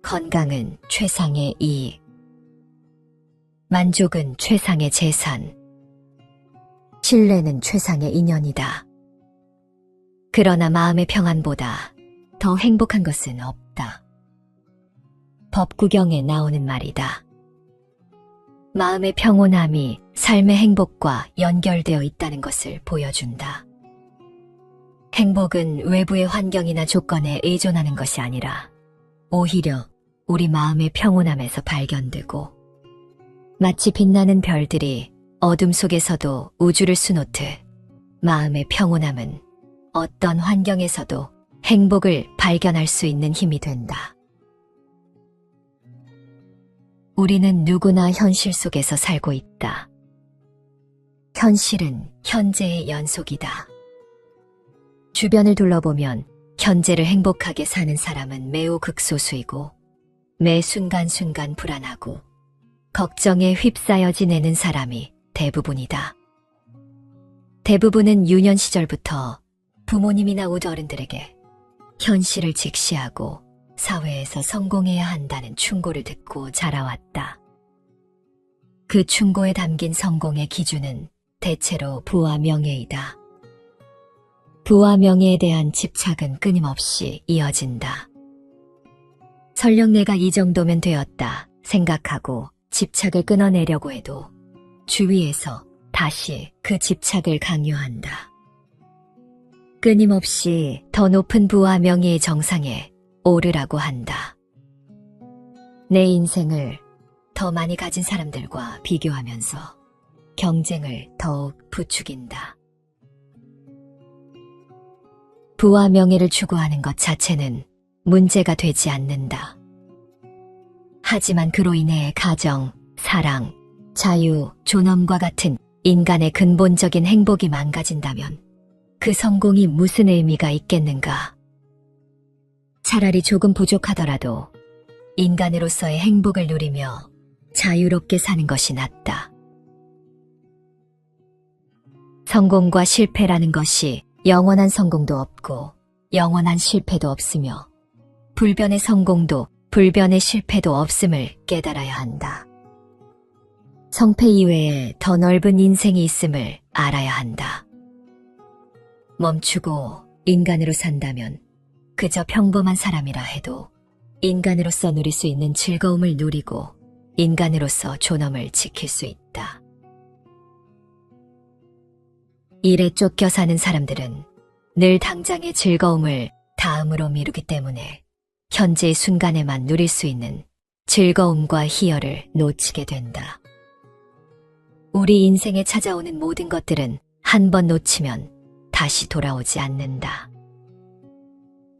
건강은 최상의 이익. 만족은 최상의 재산. 신뢰는 최상의 인연이다. 그러나 마음의 평안보다 더 행복한 것은 없다. 법구경에 나오는 말이다. 마음의 평온함이 삶의 행복과 연결되어 있다는 것을 보여준다. 행복은 외부의 환경이나 조건에 의존하는 것이 아니라 오히려 우리 마음의 평온함에서 발견되고, 마치 빛나는 별들이 어둠 속에서도 우주를 수놓듯 마음의 평온함은 어떤 환경에서도 행복을 발견할 수 있는 힘이 된다. 우리는 누구나 현실 속에서 살고 있다. 현실은 현재의 연속이다. 주변을 둘러보면 현재를 행복하게 사는 사람은 매우 극소수이고, 매 순간순간 불안하고 걱정에 휩싸여 지내는 사람이 대부분이다. 대부분은 유년 시절부터 부모님이나 우어른들에게 현실을 직시하고 사회에서 성공해야 한다는 충고를 듣고 자라왔다. 그 충고에 담긴 성공의 기준은 대체로 부와 명예이다. 부와 명예에 대한 집착은 끊임없이 이어진다. 설령 내가 이 정도면 되었다 생각하고 집착을 끊어내려고 해도 주위에서 다시 그 집착을 강요한다. 끊임없이 더 높은 부와 명예의 정상에 오르라고 한다. 내 인생을 더 많이 가진 사람들과 비교하면서 경쟁을 더욱 부추긴다. 부와 명예를 추구하는 것 자체는 문제가 되지 않는다. 하지만 그로 인해 가정, 사랑, 자유, 존엄과 같은 인간의 근본적인 행복이 망가진다면 그 성공이 무슨 의미가 있겠는가? 차라리 조금 부족하더라도 인간으로서의 행복을 누리며 자유롭게 사는 것이 낫다. 성공과 실패라는 것이 영원한 성공도 없고 영원한 실패도 없으며 불변의 성공도 불변의 실패도 없음을 깨달아야 한다. 성패 이외에 더 넓은 인생이 있음을 알아야 한다. 멈추고 인간으로 산다면 그저 평범한 사람이라 해도 인간으로서 누릴 수 있는 즐거움을 누리고 인간으로서 존엄을 지킬 수 있다. 일에 쫓겨 사는 사람들은 늘 당장의 즐거움을 다음으로 미루기 때문에 현재의 순간에만 누릴 수 있는 즐거움과 희열을 놓치게 된다. 우리 인생에 찾아오는 모든 것들은 한 번 놓치면 다시 돌아오지 않는다.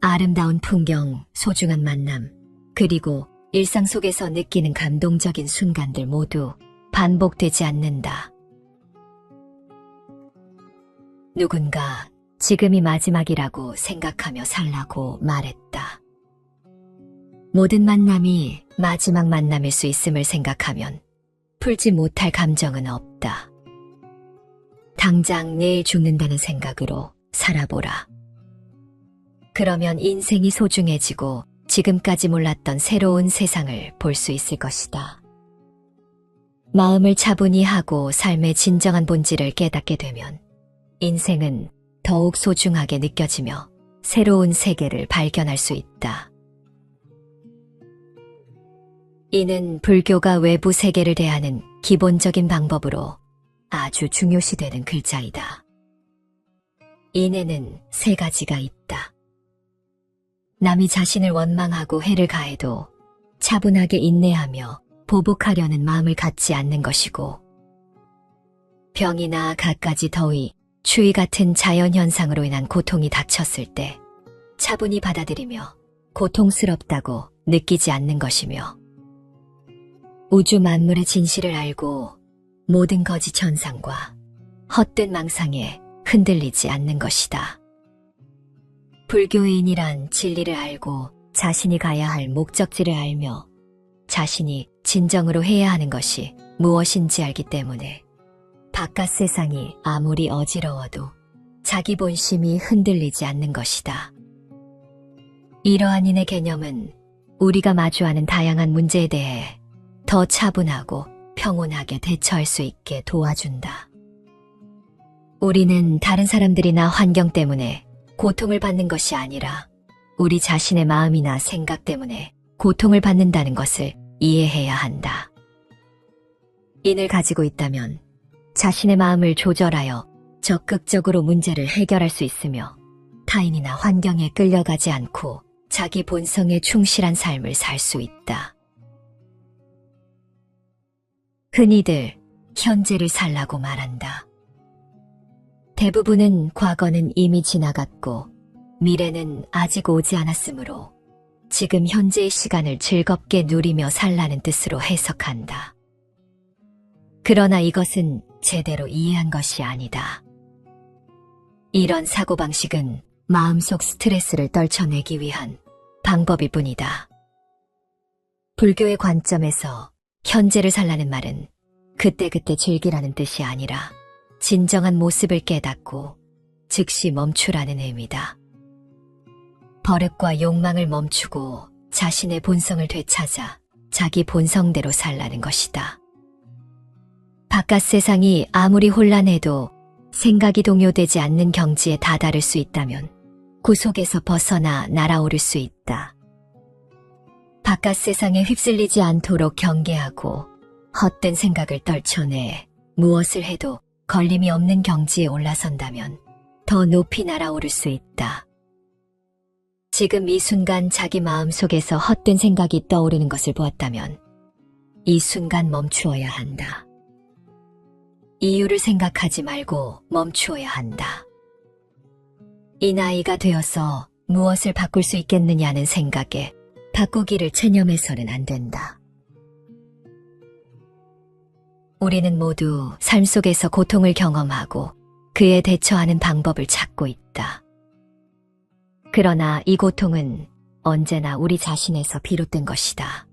아름다운 풍경, 소중한 만남, 그리고 일상 속에서 느끼는 감동적인 순간들 모두 반복되지 않는다. 누군가 지금이 마지막이라고 생각하며 살라고 말했다. 모든 만남이 마지막 만남일 수 있음을 생각하면 풀지 못할 감정은 없다. 당장 내일 죽는다는 생각으로 살아보라. 그러면 인생이 소중해지고 지금까지 몰랐던 새로운 세상을 볼 수 있을 것이다. 마음을 차분히 하고 삶의 진정한 본질을 깨닫게 되면 인생은 더욱 소중하게 느껴지며 새로운 세계를 발견할 수 있다. 이는 불교가 외부 세계를 대하는 기본적인 방법으로 아주 중요시되는 글자이다. 인에는 세 가지가 있다. 남이 자신을 원망하고 해를 가해도 차분하게 인내하며 보복하려는 마음을 갖지 않는 것이고, 병이나 갖가지 더위, 추위 같은 자연현상으로 인한 고통이 닥쳤을 때 차분히 받아들이며 고통스럽다고 느끼지 않는 것이며, 우주 만물의 진실을 알고 모든 거짓 현상과 헛된 망상에 흔들리지 않는 것이다. 불교인이란 진리를 알고 자신이 가야 할 목적지를 알며 자신이 진정으로 해야 하는 것이 무엇인지 알기 때문에 바깥 세상이 아무리 어지러워도 자기 본심이 흔들리지 않는 것이다. 이러한 인의 개념은 우리가 마주하는 다양한 문제에 대해 더 차분하고 평온하게 대처할 수 있게 도와준다. 우리는 다른 사람들이나 환경 때문에 고통을 받는 것이 아니라 우리 자신의 마음이나 생각 때문에 고통을 받는다는 것을 이해해야 한다. 인을 가지고 있다면 자신의 마음을 조절하여 적극적으로 문제를 해결할 수 있으며 타인이나 환경에 끌려가지 않고 자기 본성에 충실한 삶을 살 수 있다. 흔히들 현재를 살라고 말한다. 대부분은 과거는 이미 지나갔고 미래는 아직 오지 않았으므로 지금 현재의 시간을 즐겁게 누리며 살라는 뜻으로 해석한다. 그러나 이것은 제대로 이해한 것이 아니다. 이런 사고방식은 마음속 스트레스를 떨쳐내기 위한 방법일 뿐이다. 불교의 관점에서 현재를 살라는 말은 그때그때 즐기라는 뜻이 아니라 진정한 모습을 깨닫고 즉시 멈추라는 의미다. 버릇과 욕망을 멈추고 자신의 본성을 되찾아 자기 본성대로 살라는 것이다. 바깥 세상이 아무리 혼란해도 생각이 동요되지 않는 경지에 다다를 수 있다면 그 속에서 벗어나 날아오를 수 있다. 바깥 세상에 휩쓸리지 않도록 경계하고 헛된 생각을 떨쳐내 무엇을 해도 걸림이 없는 경지에 올라선다면 더 높이 날아오를 수 있다. 지금 이 순간 자기 마음 속에서 헛된 생각이 떠오르는 것을 보았다면 이 순간 멈추어야 한다. 이유를 생각하지 말고 멈추어야 한다. 이 나이가 되어서 무엇을 바꿀 수 있겠느냐는 생각에 바꾸기를 체념해서는 안 된다. 우리는 모두 삶 속에서 고통을 경험하고 그에 대처하는 방법을 찾고 있다. 그러나 이 고통은 언제나 우리 자신에서 비롯된 것이다.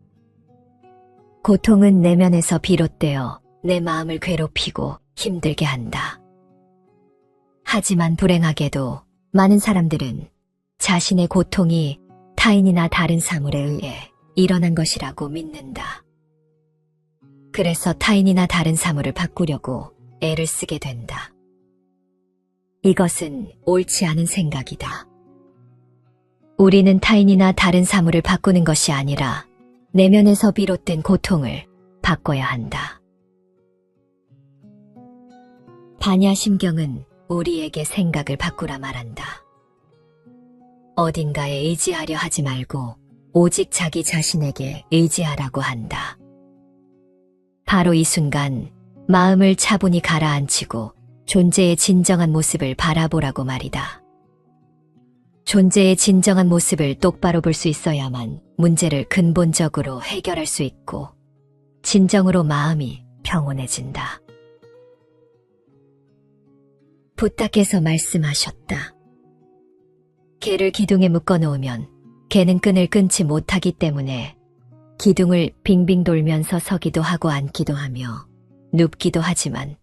고통은 내면에서 비롯되어 내 마음을 괴롭히고 힘들게 한다. 하지만 불행하게도 많은 사람들은 자신의 고통이 타인이나 다른 사물에 의해 일어난 것이라고 믿는다. 그래서 타인이나 다른 사물을 바꾸려고 애를 쓰게 된다. 이것은 옳지 않은 생각이다. 우리는 타인이나 다른 사물을 바꾸는 것이 아니라 내면에서 비롯된 고통을 바꿔야 한다. 반야심경은 우리에게 생각을 바꾸라 말한다. 어딘가에 의지하려 하지 말고 오직 자기 자신에게 의지하라고 한다. 바로 이 순간 마음을 차분히 가라앉히고 존재의 진정한 모습을 바라보라고 말이다. 존재의 진정한 모습을 똑바로 볼 수 있어야만 문제를 근본적으로 해결할 수 있고 진정으로 마음이 평온해진다. 부탁해서 말씀하셨다. 개를 기둥에 묶어놓으면 개는 끈을 끊지 못하기 때문에 기둥을 빙빙 돌면서 서기도 하고 앉기도 하며 눕기도 하지만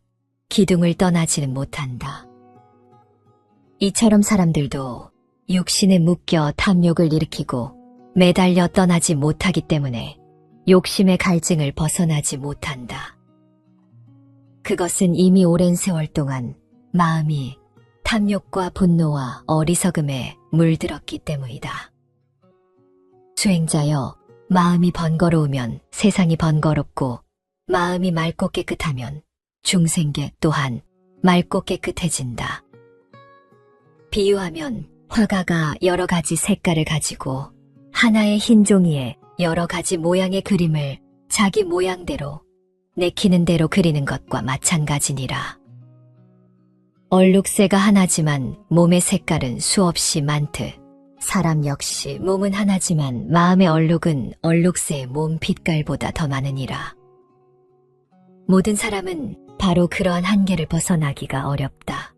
기둥을 떠나지는 못한다. 이처럼 사람들도 육신에 묶여 탐욕을 일으키고 매달려 떠나지 못하기 때문에 욕심의 갈증을 벗어나지 못한다. 그것은 이미 오랜 세월 동안 마음이 탐욕과 분노와 어리석음에 물들었기 때문이다. 수행자여, 마음이 번거로우면 세상이 번거롭고 마음이 맑고 깨끗하면 중생계 또한 맑고 깨끗해진다. 비유하면 화가가 여러 가지 색깔을 가지고 하나의 흰 종이에 여러 가지 모양의 그림을 자기 모양대로 내키는 대로 그리는 것과 마찬가지니라. 얼룩새가 하나지만 몸의 색깔은 수없이 많듯 사람 역시 몸은 하나지만 마음의 얼룩은 얼룩새의 몸 빛깔보다 더 많으니라. 모든 사람은 바로 그러한 한계를 벗어나기가 어렵다.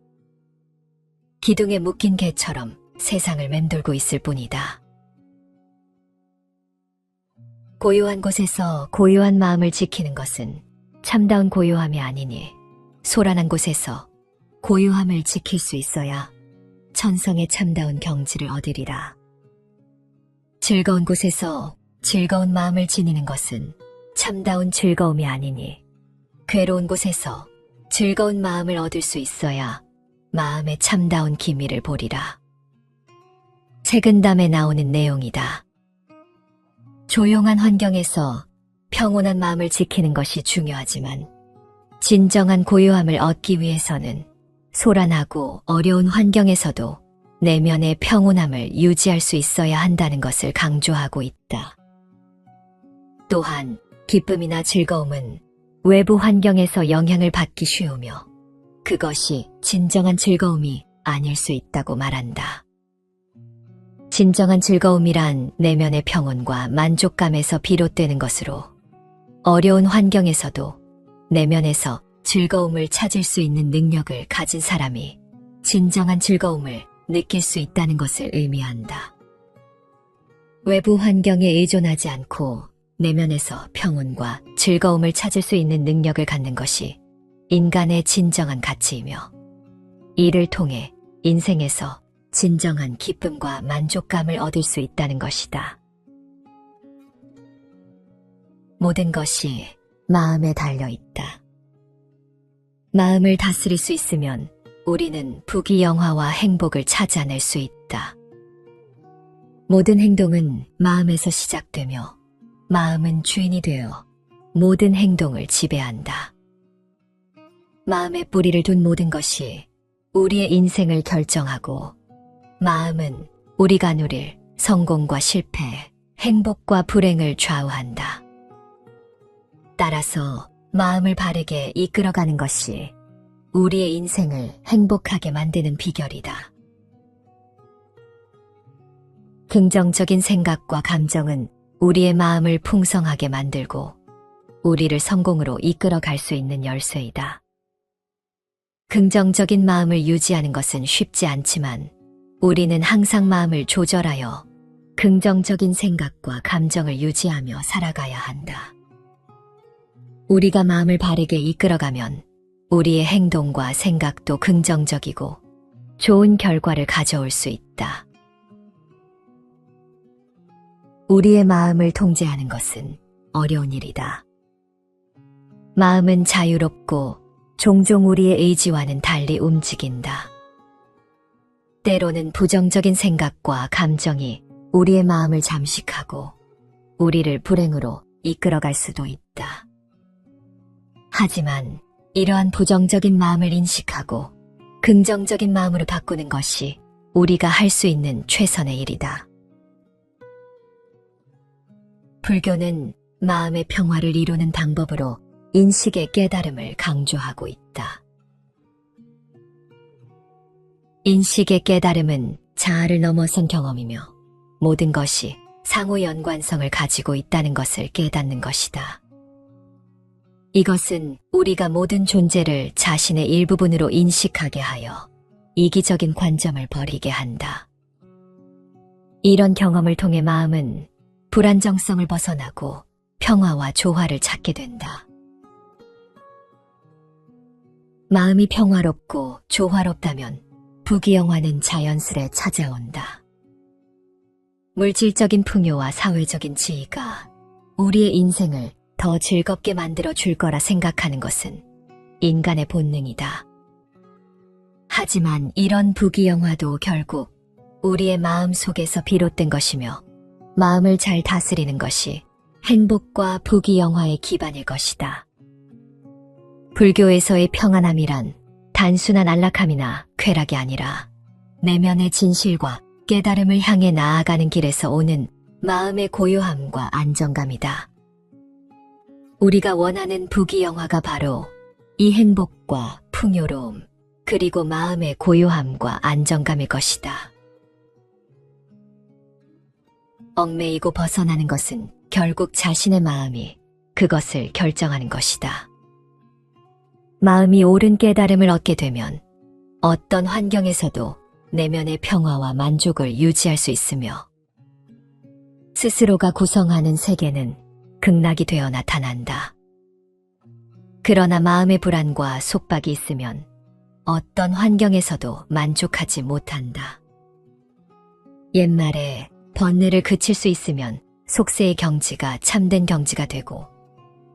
기둥에 묶인 개처럼 세상을 맴돌고 있을 뿐이다. 고요한 곳에서 고요한 마음을 지키는 것은 참다운 고요함이 아니니 소란한 곳에서 고요함을 지킬 수 있어야 천성의 참다운 경지를 얻으리라. 즐거운 곳에서 즐거운 마음을 지니는 것은 참다운 즐거움이 아니니 괴로운 곳에서 즐거운 마음을 얻을 수 있어야 마음의 참다운 기미를 보리라. 책은담에 나오는 내용이다. 조용한 환경에서 평온한 마음을 지키는 것이 중요하지만 진정한 고요함을 얻기 위해서는 소란하고 어려운 환경에서도 내면의 평온함을 유지할 수 있어야 한다는 것을 강조하고 있다. 또한 기쁨이나 즐거움은 외부 환경에서 영향을 받기 쉬우며 그것이 진정한 즐거움이 아닐 수 있다고 말한다. 진정한 즐거움이란 내면의 평온과 만족감에서 비롯되는 것으로 어려운 환경에서도 내면에서 즐거움을 찾을 수 있는 능력을 가진 사람이 진정한 즐거움을 느낄 수 있다는 것을 의미한다. 외부 환경에 의존하지 않고 내면에서 평온과 즐거움을 찾을 수 있는 능력을 갖는 것이 인간의 진정한 가치이며 이를 통해 인생에서 진정한 기쁨과 만족감을 얻을 수 있다는 것이다. 모든 것이 마음에 달려 있다. 마음을 다스릴 수 있으면 우리는 부귀영화와 행복을 찾아낼 수 있다. 모든 행동은 마음에서 시작되며 마음은 주인이 되어 모든 행동을 지배한다. 마음에 뿌리를 둔 모든 것이 우리의 인생을 결정하고 마음은 우리가 누릴 성공과 실패, 행복과 불행을 좌우한다. 따라서 마음을 바르게 이끌어가는 것이 우리의 인생을 행복하게 만드는 비결이다. 긍정적인 생각과 감정은 우리의 마음을 풍성하게 만들고 우리를 성공으로 이끌어갈 수 있는 열쇠이다. 긍정적인 마음을 유지하는 것은 쉽지 않지만 우리는 항상 마음을 조절하여 긍정적인 생각과 감정을 유지하며 살아가야 한다. 우리가 마음을 바르게 이끌어가면 우리의 행동과 생각도 긍정적이고 좋은 결과를 가져올 수 있다. 우리의 마음을 통제하는 것은 어려운 일이다. 마음은 자유롭고 종종 우리의 의지와는 달리 움직인다. 때로는 부정적인 생각과 감정이 우리의 마음을 잠식하고 우리를 불행으로 이끌어갈 수도 있다. 하지만 이러한 부정적인 마음을 인식하고 긍정적인 마음으로 바꾸는 것이 우리가 할 수 있는 최선의 일이다. 불교는 마음의 평화를 이루는 방법으로 인식의 깨달음을 강조하고 있다. 인식의 깨달음은 자아를 넘어선 경험이며 모든 것이 상호 연관성을 가지고 있다는 것을 깨닫는 것이다. 이것은 우리가 모든 존재를 자신의 일부분으로 인식하게 하여 이기적인 관점을 버리게 한다. 이런 경험을 통해 마음은 불안정성을 벗어나고 평화와 조화를 찾게 된다. 마음이 평화롭고 조화롭다면 부귀영화는 자연스레 찾아온다. 물질적인 풍요와 사회적인 지위가 우리의 인생을 더 즐겁게 만들어 줄 거라 생각하는 것은 인간의 본능이다. 하지만 이런 부귀영화도 결국 우리의 마음 속에서 비롯된 것이며 마음을 잘 다스리는 것이 행복과 부귀영화의 기반일 것이다. 불교에서의 평안함이란 단순한 안락함이나 쾌락이 아니라 내면의 진실과 깨달음을 향해 나아가는 길에서 오는 마음의 고요함과 안정감이다. 우리가 원하는 부귀영화가 바로 이 행복과 풍요로움, 그리고 마음의 고요함과 안정감일 것이다. 얽매이고 벗어나는 것은 결국 자신의 마음이 그것을 결정하는 것이다. 마음이 옳은 깨달음을 얻게 되면 어떤 환경에서도 내면의 평화와 만족을 유지할 수 있으며 스스로가 구성하는 세계는 극락이 되어 나타난다. 그러나 마음의 불안과 속박이 있으면 어떤 환경에서도 만족하지 못한다. 옛말에 번뇌를 그칠 수 있으면 속세의 경지가 참된 경지가 되고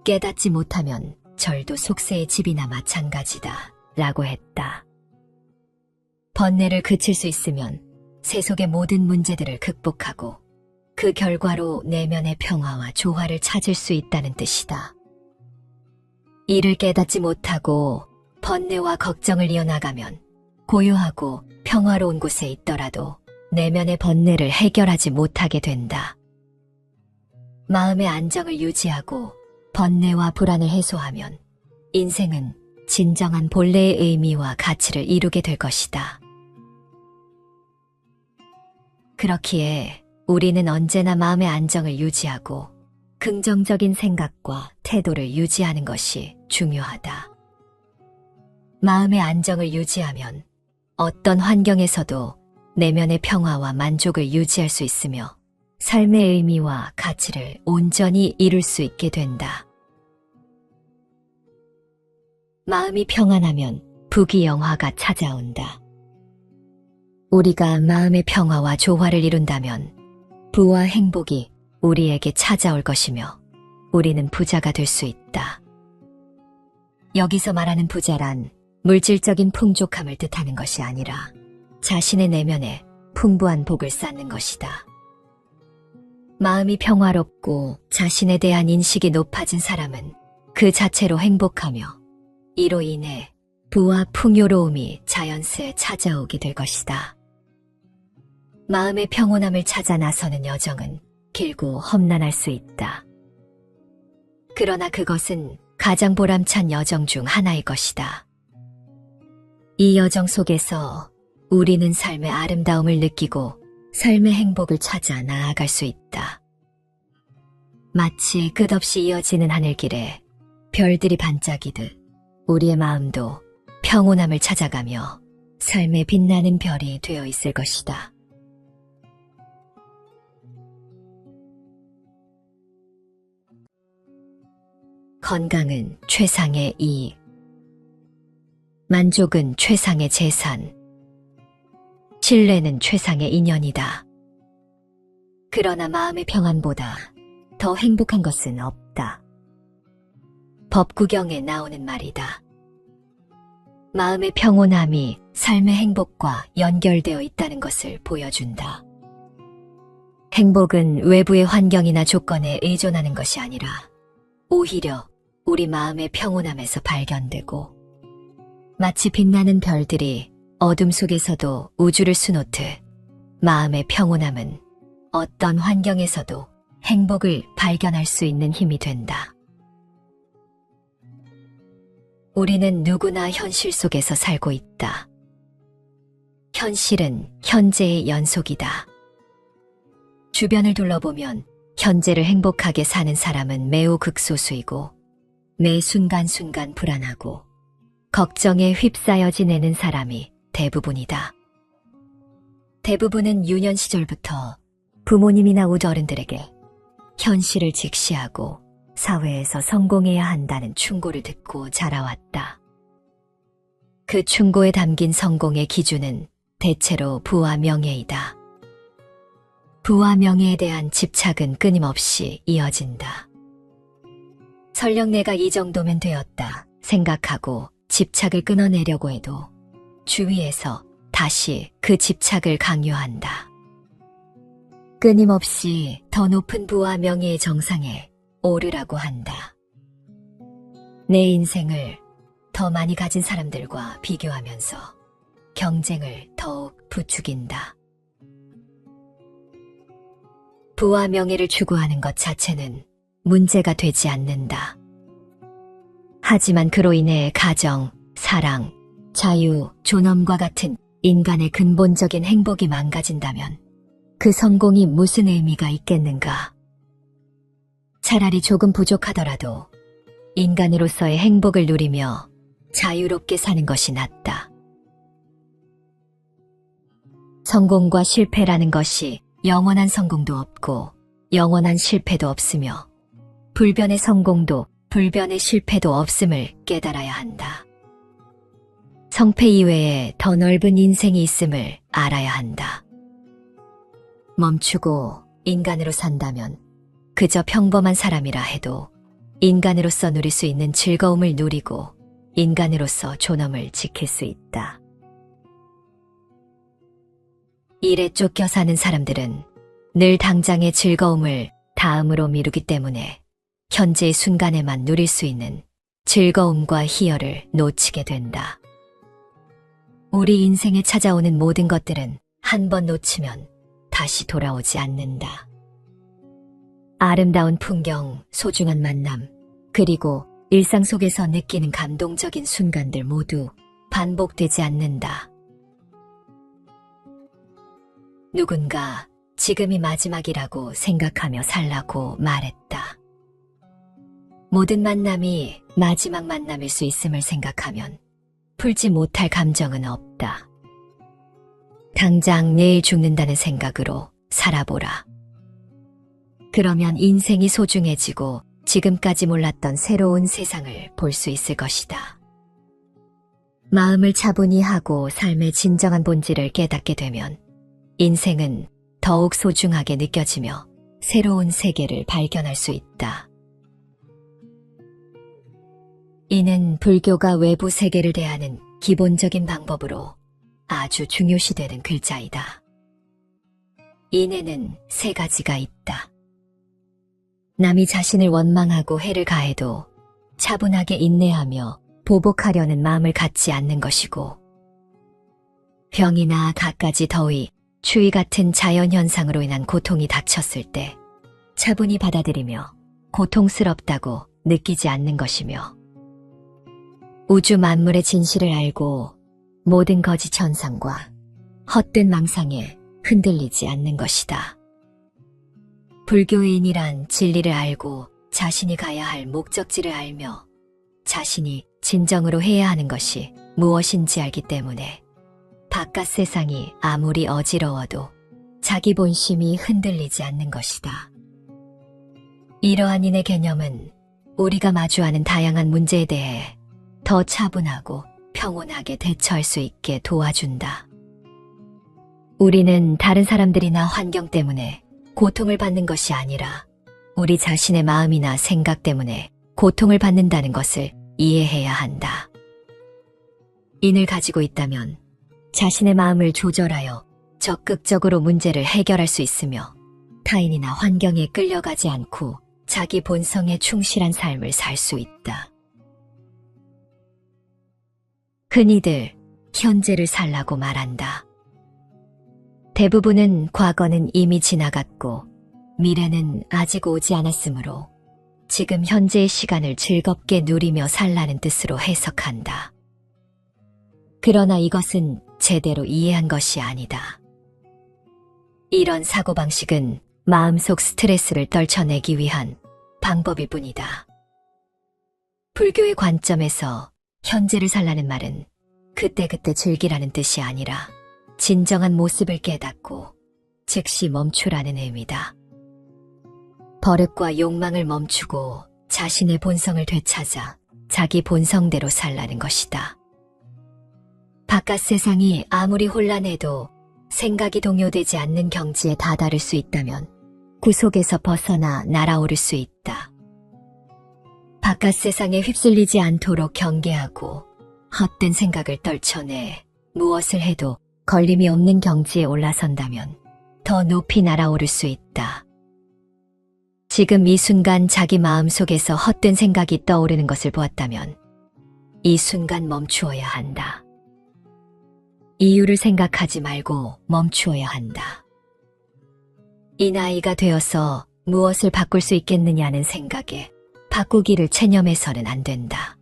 깨닫지 못하면 절도 속세의 집이나 마찬가지다 라고 했다. 번뇌를 그칠 수 있으면 세속의 모든 문제들을 극복하고 그 결과로 내면의 평화와 조화를 찾을 수 있다는 뜻이다. 이를 깨닫지 못하고 번뇌와 걱정을 이어나가면 고요하고 평화로운 곳에 있더라도 내면의 번뇌를 해결하지 못하게 된다. 마음의 안정을 유지하고 번뇌와 불안을 해소하면 인생은 진정한 본래의 의미와 가치를 이루게 될 것이다. 그렇기에 우리는 언제나 마음의 안정을 유지하고 긍정적인 생각과 태도를 유지하는 것이 중요하다. 마음의 안정을 유지하면 어떤 환경에서도 내면의 평화와 만족을 유지할 수 있으며 삶의 의미와 가치를 온전히 이룰 수 있게 된다. 마음이 평안하면 부귀영화가 찾아온다. 우리가 마음의 평화와 조화를 이룬다면 부와 행복이 우리에게 찾아올 것이며 우리는 부자가 될 수 있다. 여기서 말하는 부자란 물질적인 풍족함을 뜻하는 것이 아니라 자신의 내면에 풍부한 복을 쌓는 것이다. 마음이 평화롭고 자신에 대한 인식이 높아진 사람은 그 자체로 행복하며 이로 인해 부와 풍요로움이 자연스레 찾아오게 될 것이다. 마음의 평온함을 찾아 나서는 여정은 길고 험난할 수 있다. 그러나 그것은 가장 보람찬 여정 중 하나일 것이다. 이 여정 속에서 우리는 삶의 아름다움을 느끼고 삶의 행복을 찾아 나아갈 수 있다. 마치 끝없이 이어지는 하늘길에 별들이 반짝이듯 우리의 마음도 평온함을 찾아가며 삶의 빛나는 별이 되어 있을 것이다. 건강은 최상의 이익, 만족은 최상의 재산, 신뢰는 최상의 인연이다. 그러나 마음의 평안보다 더 행복한 것은 없다. 법구경에 나오는 말이다. 마음의 평온함이 삶의 행복과 연결되어 있다는 것을 보여준다. 행복은 외부의 환경이나 조건에 의존하는 것이 아니라 오히려 우리 마음의 평온함에서 발견되고 마치 빛나는 별들이 어둠 속에서도 우주를 수놓듯 마음의 평온함은 어떤 환경에서도 행복을 발견할 수 있는 힘이 된다. 우리는 누구나 현실 속에서 살고 있다. 현실은 현재의 연속이다. 주변을 둘러보면 현재를 행복하게 사는 사람은 매우 극소수이고 매 순간순간 불안하고 걱정에 휩싸여 지내는 사람이 대부분이다. 대부분은 유년 시절부터 부모님이나 우어른들에게 현실을 직시하고 사회에서 성공해야 한다는 충고를 듣고 자라왔다. 그 충고에 담긴 성공의 기준은 대체로 부와 명예이다. 부와 명예에 대한 집착은 끊임없이 이어진다. 설령 내가 이 정도면 되었다 생각하고 집착을 끊어내려고 해도 주위에서 다시 그 집착을 강요한다. 끊임없이 더 높은 부와 명예의 정상에 오르라고 한다. 내 인생을 더 많이 가진 사람들과 비교하면서 경쟁을 더욱 부추긴다. 부와 명예를 추구하는 것 자체는 문제가 되지 않는다. 하지만 그로 인해 가정, 사랑, 자유, 존엄과 같은 인간의 근본적인 행복이 망가진다면 그 성공이 무슨 의미가 있겠는가? 차라리 조금 부족하더라도 인간으로서의 행복을 누리며 자유롭게 사는 것이 낫다. 성공과 실패라는 것이 영원한 성공도 없고 영원한 실패도 없으며 불변의 성공도 불변의 실패도 없음을 깨달아야 한다. 성패 이외에 더 넓은 인생이 있음을 알아야 한다. 멈추고 인간으로 산다면 그저 평범한 사람이라 해도 인간으로서 누릴 수 있는 즐거움을 누리고 인간으로서 존엄을 지킬 수 있다. 일에 쫓겨 사는 사람들은 늘 당장의 즐거움을 다음으로 미루기 때문에 현재의 순간에만 누릴 수 있는 즐거움과 희열을 놓치게 된다. 우리 인생에 찾아오는 모든 것들은 한 번 놓치면 다시 돌아오지 않는다. 아름다운 풍경, 소중한 만남, 그리고 일상 속에서 느끼는 감동적인 순간들 모두 반복되지 않는다. 누군가 지금이 마지막이라고 생각하며 살라고 말했다. 모든 만남이 마지막 만남일 수 있음을 생각하면 풀지 못할 감정은 없다. 당장 내일 죽는다는 생각으로 살아보라. 그러면 인생이 소중해지고 지금까지 몰랐던 새로운 세상을 볼 수 있을 것이다. 마음을 차분히 하고 삶의 진정한 본질을 깨닫게 되면 인생은 더욱 소중하게 느껴지며 새로운 세계를 발견할 수 있다. 이는 불교가 외부 세계를 대하는 기본적인 방법으로 아주 중요시되는 글자이다. 인에는 세 가지가 있다. 남이 자신을 원망하고 해를 가해도 차분하게 인내하며 보복하려는 마음을 갖지 않는 것이고, 병이나 갖가지 더위, 추위 같은 자연현상으로 인한 고통이 닥쳤을 때 차분히 받아들이며 고통스럽다고 느끼지 않는 것이며, 우주 만물의 진실을 알고 모든 거짓 현상과 헛된 망상에 흔들리지 않는 것이다. 불교인이란 진리를 알고 자신이 가야 할 목적지를 알며 자신이 진정으로 해야 하는 것이 무엇인지 알기 때문에 바깥 세상이 아무리 어지러워도 자기 본심이 흔들리지 않는 것이다. 이러한 인의 개념은 우리가 마주하는 다양한 문제에 대해 더 차분하고 평온하게 대처할 수 있게 도와준다. 우리는 다른 사람들이나 환경 때문에 고통을 받는 것이 아니라 우리 자신의 마음이나 생각 때문에 고통을 받는다는 것을 이해해야 한다. 인을 가지고 있다면 자신의 마음을 조절하여 적극적으로 문제를 해결할 수 있으며 타인이나 환경에 끌려가지 않고 자기 본성에 충실한 삶을 살 수 있다. 흔히들 현재를 살라고 말한다. 대부분은 과거는 이미 지나갔고 미래는 아직 오지 않았으므로 지금 현재의 시간을 즐겁게 누리며 살라는 뜻으로 해석한다. 그러나 이것은 제대로 이해한 것이 아니다. 이런 사고방식은 마음속 스트레스를 떨쳐내기 위한 방법일 뿐이다. 불교의 관점에서 현재를 살라는 말은 그때그때 즐기라는 뜻이 아니라 진정한 모습을 깨닫고 즉시 멈추라는 의미다. 버릇과 욕망을 멈추고 자신의 본성을 되찾아 자기 본성대로 살라는 것이다. 바깥 세상이 아무리 혼란해도 생각이 동요되지 않는 경지에 다다를 수 있다면 그 속에서 벗어나 날아오를 수 있다. 바깥 세상에 휩쓸리지 않도록 경계하고 헛된 생각을 떨쳐내 무엇을 해도 걸림이 없는 경지에 올라선다면 더 높이 날아오를 수 있다. 지금 이 순간 자기 마음속에서 헛된 생각이 떠오르는 것을 보았다면 이 순간 멈추어야 한다. 이유를 생각하지 말고 멈추어야 한다. 이 나이가 되어서 무엇을 바꿀 수 있겠느냐는 생각에 바꾸기를 체념해서는 안 된다.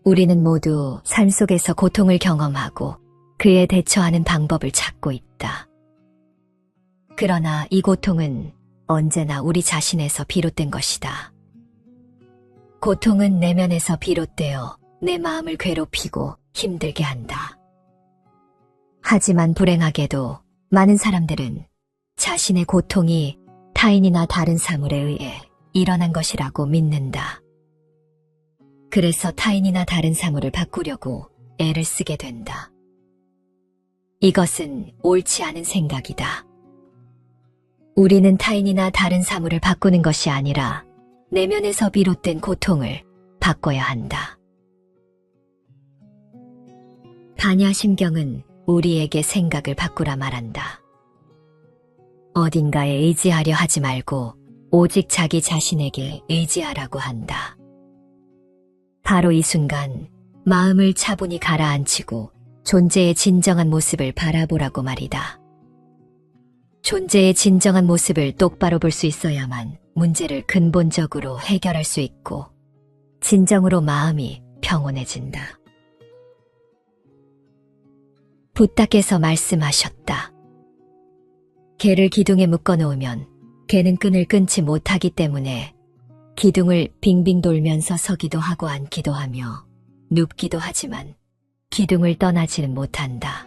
우리는 모두 삶 속에서 고통을 경험하고 그에 대처하는 방법을 찾고 있다. 그러나 이 고통은 언제나 우리 자신에서 비롯된 것이다. 고통은 내면에서 비롯되어 내 마음을 괴롭히고 힘들게 한다. 하지만 불행하게도 많은 사람들은 자신의 고통이 타인이나 다른 사물에 의해 일어난 것이라고 믿는다. 그래서 타인이나 다른 사물을 바꾸려고 애를 쓰게 된다. 이것은 옳지 않은 생각이다. 우리는 타인이나 다른 사물을 바꾸는 것이 아니라 내면에서 비롯된 고통을 바꿔야 한다. 반야심경은 우리에게 생각을 바꾸라 말한다. 어딘가에 의지하려 하지 말고 오직 자기 자신에게 의지하라고 한다. 바로 이 순간 마음을 차분히 가라앉히고 존재의 진정한 모습을 바라보라고 말이다. 존재의 진정한 모습을 똑바로 볼 수 있어야만 문제를 근본적으로 해결할 수 있고 진정으로 마음이 평온해진다. 부다께서 말씀하셨다. 개를 기둥에 묶어 놓으면 개는 끈을 끊지 못하기 때문에 기둥을 빙빙 돌면서 서기도 하고 앉기도 하며 눕기도 하지만 기둥을 떠나지는 못한다.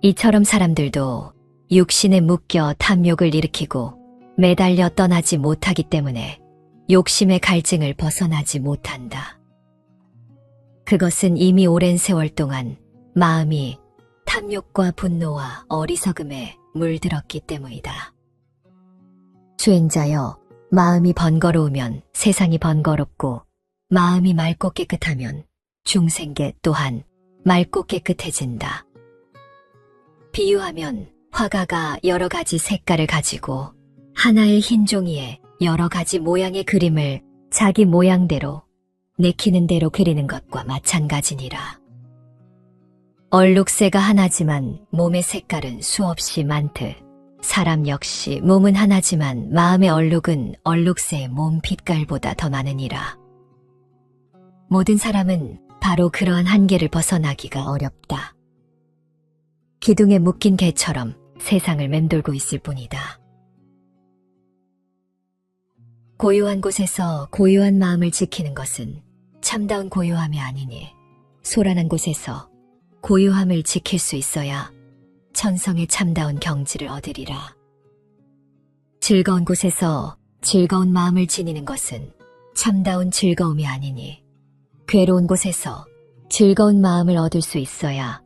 이처럼 사람들도 육신에 묶여 탐욕을 일으키고 매달려 떠나지 못하기 때문에 욕심의 갈증을 벗어나지 못한다. 그것은 이미 오랜 세월 동안 마음이 탐욕과 분노와 어리석음에 물들었기 때문이다. 수행자여, 마음이 번거로우면 세상이 번거롭고 마음이 맑고 깨끗하면 중생계 또한 맑고 깨끗해진다. 비유하면 화가가 여러 가지 색깔을 가지고 하나의 흰 종이에 여러 가지 모양의 그림을 자기 모양대로 내키는 대로 그리는 것과 마찬가지니라. 얼룩새가 하나지만 몸의 색깔은 수없이 많듯 사람 역시 몸은 하나지만 마음의 얼룩은 얼룩새의 몸 빛깔보다 더 많으니라. 모든 사람은 바로 그러한 한계를 벗어나기가 어렵다. 기둥에 묶인 개처럼 세상을 맴돌고 있을 뿐이다. 고요한 곳에서 고요한 마음을 지키는 것은 참다운 고요함이 아니니 소란한 곳에서 고요함을 지킬 수 있어야 천성의 참다운 경지를 얻으리라. 즐거운 곳에서 즐거운 마음을 지니는 것은 참다운 즐거움이 아니니 괴로운 곳에서 즐거운 마음을 얻을 수 있어야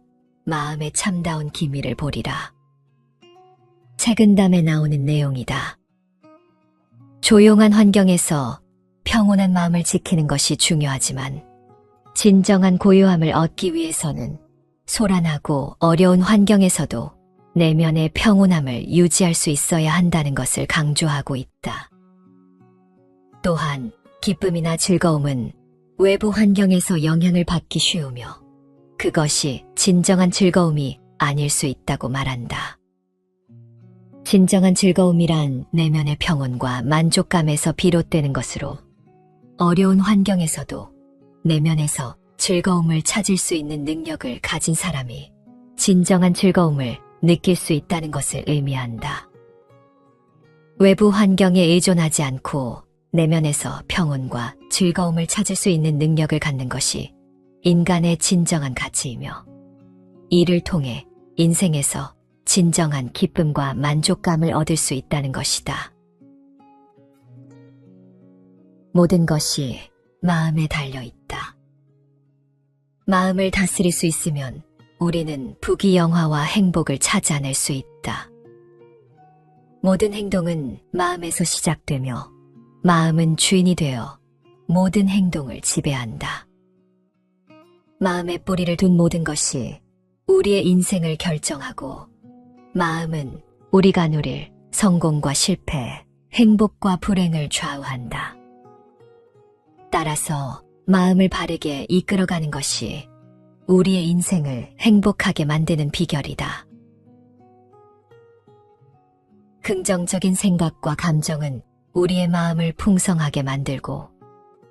마음의 참다운 기미를 보리라. 책은담에 나오는 내용이다. 조용한 환경에서 평온한 마음을 지키는 것이 중요하지만 진정한 고요함을 얻기 위해서는 소란하고 어려운 환경에서도 내면의 평온함을 유지할 수 있어야 한다는 것을 강조하고 있다. 또한 기쁨이나 즐거움은 외부 환경에서 영향을 받기 쉬우며 그것이 진정한 즐거움이 아닐 수 있다고 말한다. 진정한 즐거움이란 내면의 평온과 만족감에서 비롯되는 것으로 어려운 환경에서도 내면에서 즐거움을 찾을 수 있는 능력을 가진 사람이 진정한 즐거움을 느낄 수 있다는 것을 의미한다. 외부 환경에 의존하지 않고 내면에서 평온과 즐거움을 찾을 수 있는 능력을 갖는 것이 인간의 진정한 가치이며 이를 통해 인생에서 진정한 기쁨과 만족감을 얻을 수 있다는 것이다. 모든 것이 마음에 달려 있다. 마음을 다스릴 수 있으면 우리는 부귀영화와 행복을 찾아낼 수 있다. 모든 행동은 마음에서 시작되며 마음은 주인이 되어 모든 행동을 지배한다. 마음에 뿌리를 둔 모든 것이 우리의 인생을 결정하고 마음은 우리가 누릴 성공과 실패, 행복과 불행을 좌우한다. 따라서 마음을 바르게 이끌어가는 것이 우리의 인생을 행복하게 만드는 비결이다. 긍정적인 생각과 감정은 우리의 마음을 풍성하게 만들고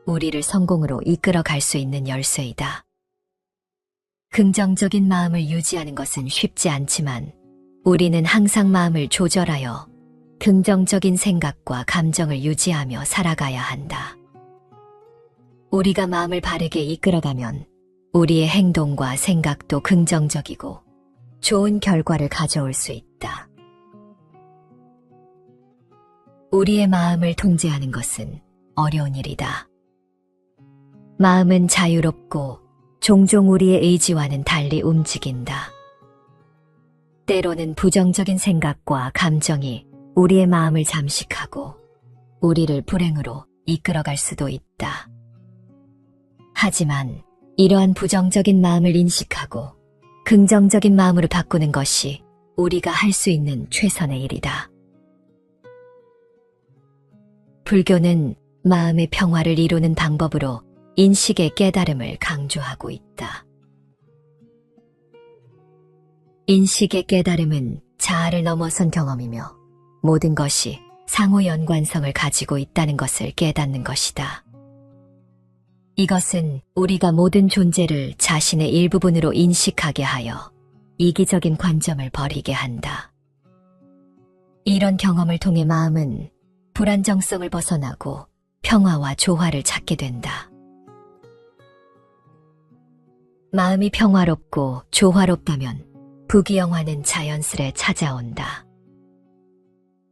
우리를 성공으로 이끌어갈 수 있는 열쇠이다. 긍정적인 마음을 유지하는 것은 쉽지 않지만 우리는 항상 마음을 조절하여 긍정적인 생각과 감정을 유지하며 살아가야 한다. 우리가 마음을 바르게 이끌어가면 우리의 행동과 생각도 긍정적이고 좋은 결과를 가져올 수 있다. 우리의 마음을 통제하는 것은 어려운 일이다. 마음은 자유롭고 종종 우리의 의지와는 달리 움직인다. 때로는 부정적인 생각과 감정이 우리의 마음을 잠식하고 우리를 불행으로 이끌어갈 수도 있다. 하지만 이러한 부정적인 마음을 인식하고 긍정적인 마음으로 바꾸는 것이 우리가 할 수 있는 최선의 일이다. 불교는 마음의 평화를 이루는 방법으로 인식의 깨달음을 강조하고 있다. 인식의 깨달음은 자아를 넘어선 경험이며 모든 것이 상호 연관성을 가지고 있다는 것을 깨닫는 것이다. 이것은 우리가 모든 존재를 자신의 일부분으로 인식하게 하여 이기적인 관점을 버리게 한다. 이런 경험을 통해 마음은 불안정성을 벗어나고 평화와 조화를 찾게 된다. 마음이 평화롭고 조화롭다면 부귀영화는 자연스레 찾아온다.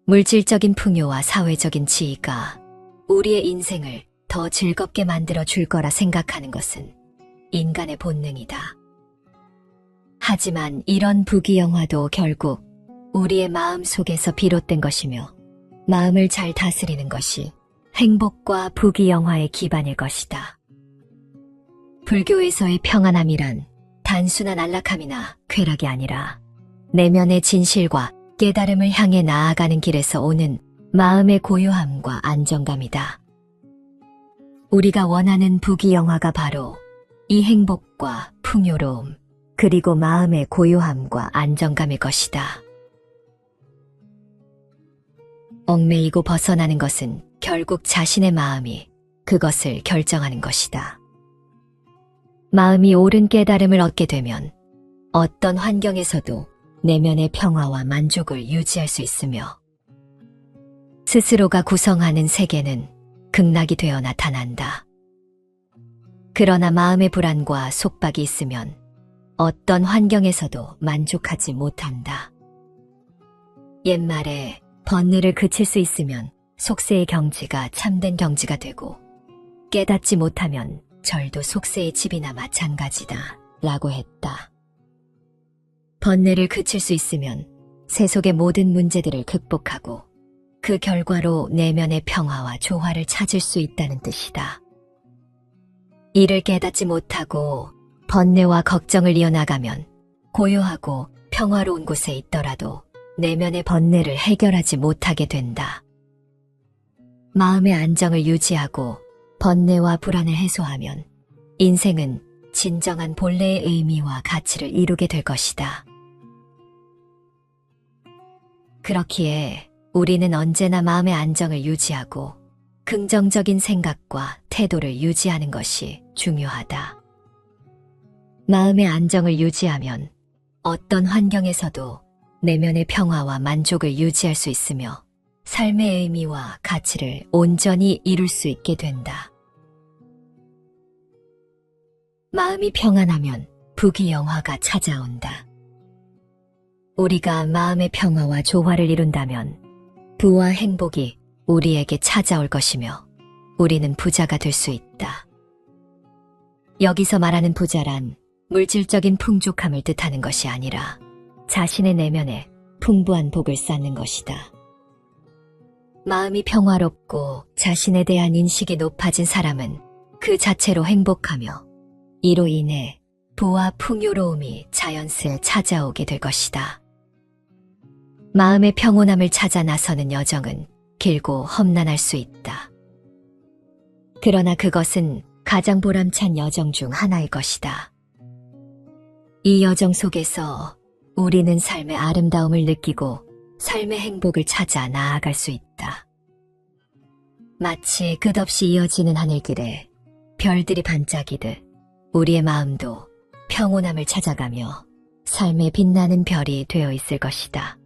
물질적인 풍요와 사회적인 지위가 우리의 인생을 더 즐겁게 만들어 줄 거라 생각하는 것은 인간의 본능이다. 하지만 이런 부귀영화도 결국 우리의 마음 속에서 비롯된 것이며 마음을 잘 다스리는 것이 행복과 부귀영화의 기반일 것이다. 불교에서의 평안함이란 단순한 안락함이나 쾌락이 아니라 내면의 진실과 깨달음을 향해 나아가는 길에서 오는 마음의 고요함과 안정감이다. 우리가 원하는 부귀영화가 바로 이 행복과 풍요로움, 그리고 마음의 고요함과 안정감일 것이다. 얽매이고 벗어나는 것은 결국 자신의 마음이 그것을 결정하는 것이다. 마음이 옳은 깨달음을 얻게 되면 어떤 환경에서도 내면의 평화와 만족을 유지할 수 있으며 스스로가 구성하는 세계는 극락이 되어 나타난다. 그러나 마음의 불안과 속박이 있으면 어떤 환경에서도 만족하지 못한다. 옛말에 번뇌를 그칠 수 있으면 속세의 경지가 참된 경지가 되고 깨닫지 못하면 절도 속세의 집이나 마찬가지다 라고 했다. 번뇌를 그칠 수 있으면 세속의 모든 문제들을 극복하고 그 결과로 내면의 평화와 조화를 찾을 수 있다는 뜻이다. 이를 깨닫지 못하고 번뇌와 걱정을 이어나가면 고요하고 평화로운 곳에 있더라도 내면의 번뇌를 해결하지 못하게 된다. 마음의 안정을 유지하고 번뇌와 불안을 해소하면 인생은 진정한 본래의 의미와 가치를 이루게 될 것이다. 그렇기에 우리는 언제나 마음의 안정을 유지하고 긍정적인 생각과 태도를 유지하는 것이 중요하다. 마음의 안정을 유지하면 어떤 환경에서도 내면의 평화와 만족을 유지할 수 있으며 삶의 의미와 가치를 온전히 이룰 수 있게 된다. 마음이 평안하면 부귀영화가 찾아온다. 우리가 마음의 평화와 조화를 이룬다면 부와 행복이 우리에게 찾아올 것이며 우리는 부자가 될 수 있다. 여기서 말하는 부자란 물질적인 풍족함을 뜻하는 것이 아니라 자신의 내면에 풍부한 복을 쌓는 것이다. 마음이 평화롭고 자신에 대한 인식이 높아진 사람은 그 자체로 행복하며 이로 인해 부와 풍요로움이 자연스레 찾아오게 될 것이다. 마음의 평온함을 찾아 나서는 여정은 길고 험난할 수 있다. 그러나 그것은 가장 보람찬 여정 중 하나일 것이다. 이 여정 속에서 우리는 삶의 아름다움을 느끼고 삶의 행복을 찾아 나아갈 수 있다. 마치 끝없이 이어지는 하늘길에 별들이 반짝이듯 우리의 마음도 평온함을 찾아가며 삶의 빛나는 별이 되어 있을 것이다.